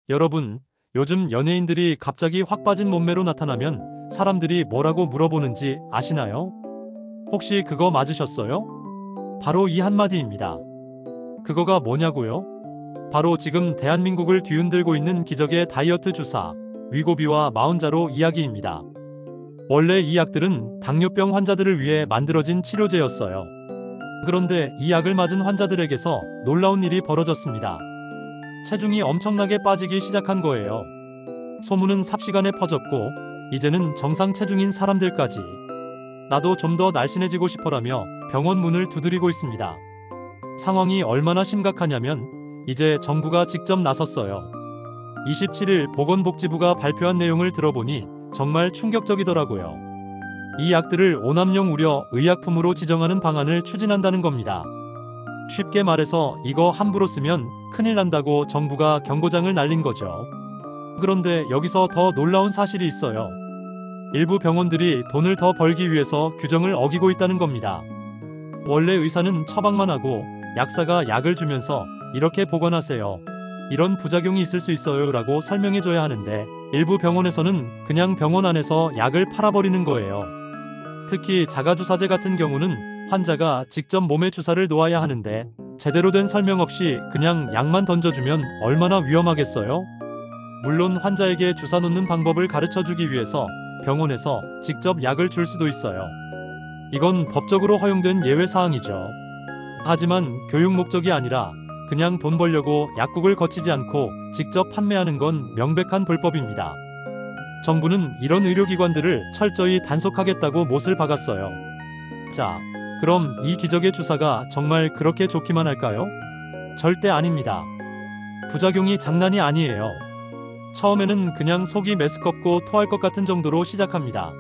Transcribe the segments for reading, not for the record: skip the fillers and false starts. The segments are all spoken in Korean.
여러분, 요즘 연예인들이 갑자기 확 빠진 몸매로 나타나면 사람들이 뭐라고 물어보는지 아시나요? 혹시 그거 맞으셨어요? 바로 이 한마디입니다. 그거가 뭐냐고요? 바로 지금 대한민국을 뒤흔들고 있는 기적의 다이어트 주사, 위고비와 마흔자로 이야기입니다. 원래 이 약들은 당뇨병 환자들을 위해 만들어진 치료제였어요. 그런데 이 약을 맞은 환자들에게서 놀라운 일이 벌어졌습니다. 체중이 엄청나게 빠지기 시작한 거예요. 소문은 삽시간에 퍼졌고, 이제는 정상 체중인 사람들까지 나도 좀 더 날씬해지고 싶어라며 병원 문을 두드리고 있습니다. 상황이 얼마나 심각하냐면 이제 정부가 직접 나섰어요. 27일 보건복지부가 발표한 내용을 들어보니 정말 충격적이더라고요. 이 약들을 오남용 우려 의약품으로 지정하는 방안을 추진한다는 겁니다. 쉽게 말해서 이거 함부로 쓰면 큰일 난다고 정부가 경고장을 날린 거죠. 그런데 여기서 더 놀라운 사실이 있어요. 일부 병원들이 돈을 더 벌기 위해서 규정을 어기고 있다는 겁니다. 원래 의사는 처방만 하고 약사가 약을 주면서 이렇게 보관하세요. 이런 부작용이 있을 수 있어요 라고 설명해줘야 하는데 일부 병원에서는 그냥 병원 안에서 약을 팔아버리는 거예요. 특히 자가주사제 같은 경우는 환자가 직접 몸에 주사를 놓아야 하는데 제대로 된 설명 없이 그냥 약만 던져주면 얼마나 위험하겠어요? 물론 환자에게 주사 놓는 방법을 가르쳐주기 위해서 병원에서 직접 약을 줄 수도 있어요. 이건 법적으로 허용된 예외 사항이죠. 하지만 교육 목적이 아니라 그냥 돈 벌려고 약국을 거치지 않고 직접 판매하는 건 명백한 불법입니다. 정부는 이런 의료기관들을 철저히 단속하겠다고 못을 박았어요. 자, 그럼 이 기적의 주사가 정말 그렇게 좋기만 할까요? 절대 아닙니다. 부작용이 장난이 아니에요. 처음에는 그냥 속이 메스껍고 토할 것 같은 정도로 시작합니다.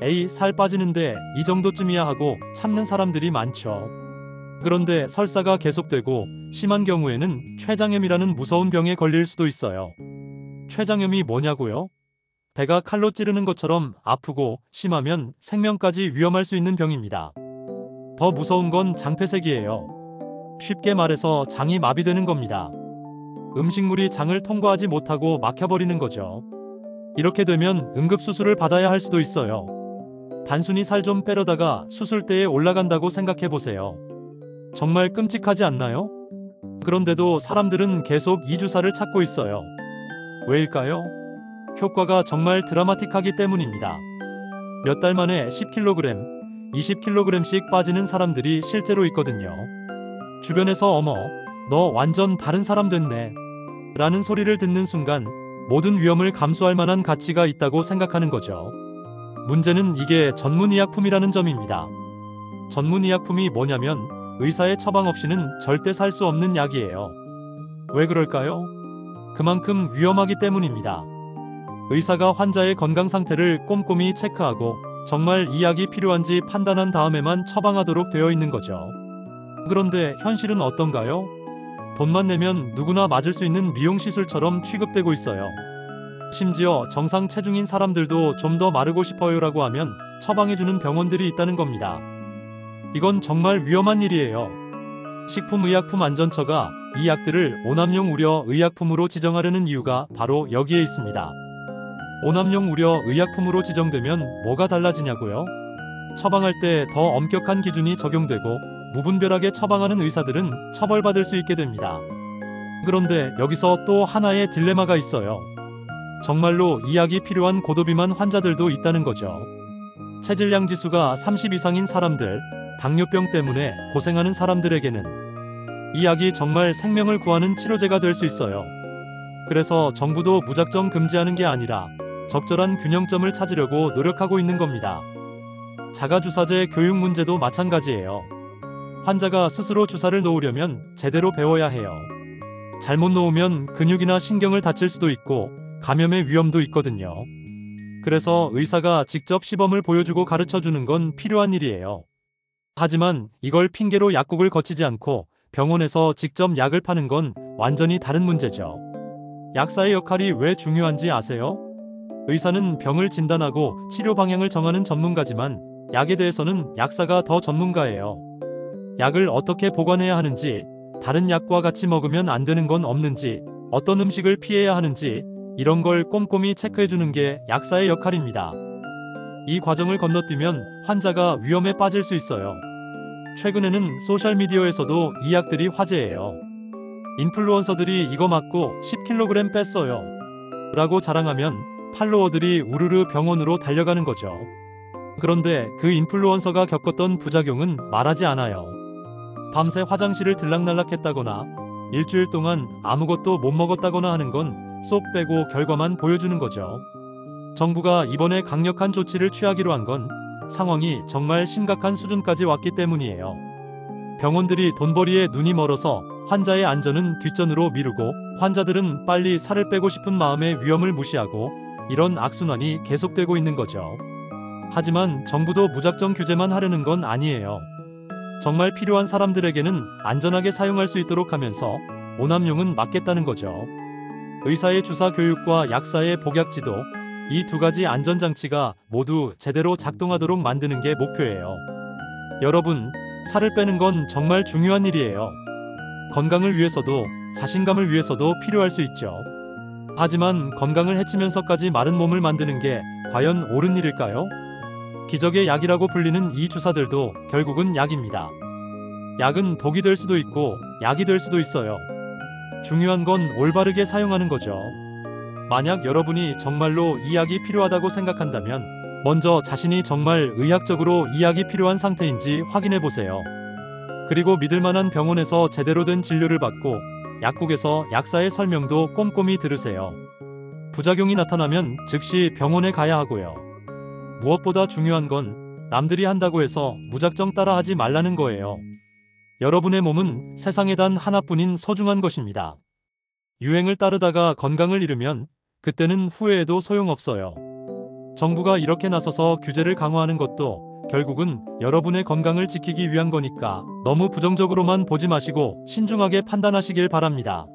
에이, 살 빠지는데 이 정도쯤이야 하고 참는 사람들이 많죠. 그런데 설사가 계속되고 심한 경우에는 췌장염이라는 무서운 병에 걸릴 수도 있어요. 췌장염이 뭐냐고요? 배가 칼로 찌르는 것처럼 아프고 심하면 생명까지 위험할 수 있는 병입니다. 더 무서운 건 장폐색이에요. 쉽게 말해서 장이 마비되는 겁니다. 음식물이 장을 통과하지 못하고 막혀버리는 거죠. 이렇게 되면 응급수술을 받아야 할 수도 있어요. 단순히 살 좀 빼려다가 수술대에 올라간다고 생각해보세요. 정말 끔찍하지 않나요? 그런데도 사람들은 계속 이 주사를 찾고 있어요. 왜일까요? 효과가 정말 드라마틱하기 때문입니다. 몇 달 만에 10kg, 20kg씩 빠지는 사람들이 실제로 있거든요. 주변에서 어머, 너 완전 다른 사람 됐네 라는 소리를 듣는 순간 모든 위험을 감수할 만한 가치가 있다고 생각하는 거죠. 문제는 이게 전문의약품이라는 점입니다. 전문의약품이 뭐냐면 의사의 처방 없이는 절대 살 수 없는 약이에요. 왜 그럴까요? 그만큼 위험하기 때문입니다. 의사가 환자의 건강 상태를 꼼꼼히 체크하고 정말 이 약이 필요한지 판단한 다음에만 처방하도록 되어 있는 거죠. 그런데 현실은 어떤가요? 돈만 내면 누구나 맞을 수 있는 미용시술처럼 취급되고 있어요. 심지어 정상 체중인 사람들도 좀 더 마르고 싶어요라고 하면 처방해주는 병원들이 있다는 겁니다. 이건 정말 위험한 일이에요. 식품의약품안전처가 이 약들을 오남용 우려 의약품으로 지정하려는 이유가 바로 여기에 있습니다. 오남용 우려 의약품으로 지정되면 뭐가 달라지냐고요? 처방할 때 더 엄격한 기준이 적용되고 무분별하게 처방하는 의사들은 처벌받을 수 있게 됩니다. 그런데 여기서 또 하나의 딜레마가 있어요. 정말로 이 약이 필요한 고도비만 환자들도 있다는 거죠. 체질량 지수가 30 이상인 사람들, 당뇨병 때문에 고생하는 사람들에게는 이 약이 정말 생명을 구하는 치료제가 될 수 있어요. 그래서 정부도 무작정 금지하는 게 아니라 적절한 균형점을 찾으려고 노력하고 있는 겁니다. 자가주사제 교육 문제도 마찬가지예요. 환자가 스스로 주사를 놓으려면 제대로 배워야 해요. 잘못 놓으면 근육이나 신경을 다칠 수도 있고 감염의 위험도 있거든요. 그래서 의사가 직접 시범을 보여주고 가르쳐주는 건 필요한 일이에요. 하지만 이걸 핑계로 약국을 거치지 않고 병원에서 직접 약을 파는 건 완전히 다른 문제죠. 약사의 역할이 왜 중요한지 아세요? 의사는 병을 진단하고 치료 방향을 정하는 전문가지만 약에 대해서는 약사가 더 전문가예요. 약을 어떻게 보관해야 하는지, 다른 약과 같이 먹으면 안 되는 건 없는지, 어떤 음식을 피해야 하는지 이런 걸 꼼꼼히 체크해주는 게 약사의 역할입니다. 이 과정을 건너뛰면 환자가 위험에 빠질 수 있어요. 최근에는 소셜미디어에서도 이 약들이 화제예요. 인플루언서들이 이거 맞고 10kg 뺐어요 라고 자랑하면 팔로워들이 우르르 병원으로 달려가는 거죠. 그런데 그 인플루언서가 겪었던 부작용은 말하지 않아요. 밤새 화장실을 들락날락했다거나 일주일 동안 아무것도 못 먹었다거나 하는 건 쏙 빼고 결과만 보여주는 거죠. 정부가 이번에 강력한 조치를 취하기로 한 건 상황이 정말 심각한 수준까지 왔기 때문이에요. 병원들이 돈벌이에 눈이 멀어서 환자의 안전은 뒷전으로 미루고 환자들은 빨리 살을 빼고 싶은 마음의 위험을 무시하고 이런 악순환이 계속되고 있는 거죠. 하지만 정부도 무작정 규제만 하려는 건 아니에요. 정말 필요한 사람들에게는 안전하게 사용할 수 있도록 하면서 오남용은 막겠다는 거죠. 의사의 주사 교육과 약사의 복약 지도, 이 두 가지 안전장치가 모두 제대로 작동하도록 만드는 게 목표예요. 여러분, 살을 빼는 건 정말 중요한 일이에요. 건강을 위해서도 자신감을 위해서도 필요할 수 있죠. 하지만 건강을 해치면서까지 마른 몸을 만드는 게 과연 옳은 일일까요? 기적의 약이라고 불리는 이 주사들도 결국은 약입니다. 약은 독이 될 수도 있고 약이 될 수도 있어요. 중요한 건 올바르게 사용하는 거죠. 만약 여러분이 정말로 이 약이 필요하다고 생각한다면 먼저 자신이 정말 의학적으로 이 약이 필요한 상태인지 확인해 보세요. 그리고 믿을 만한 병원에서 제대로 된 진료를 받고 약국에서 약사의 설명도 꼼꼼히 들으세요. 부작용이 나타나면 즉시 병원에 가야 하고요. 무엇보다 중요한 건 남들이 한다고 해서 무작정 따라하지 말라는 거예요. 여러분의 몸은 세상에 단 하나뿐인 소중한 것입니다. 유행을 따르다가 건강을 잃으면 그때는 후회해도 소용없어요. 정부가 이렇게 나서서 규제를 강화하는 것도 결국은 여러분의 건강을 지키기 위한 거니까 너무 부정적으로만 보지 마시고 신중하게 판단하시길 바랍니다.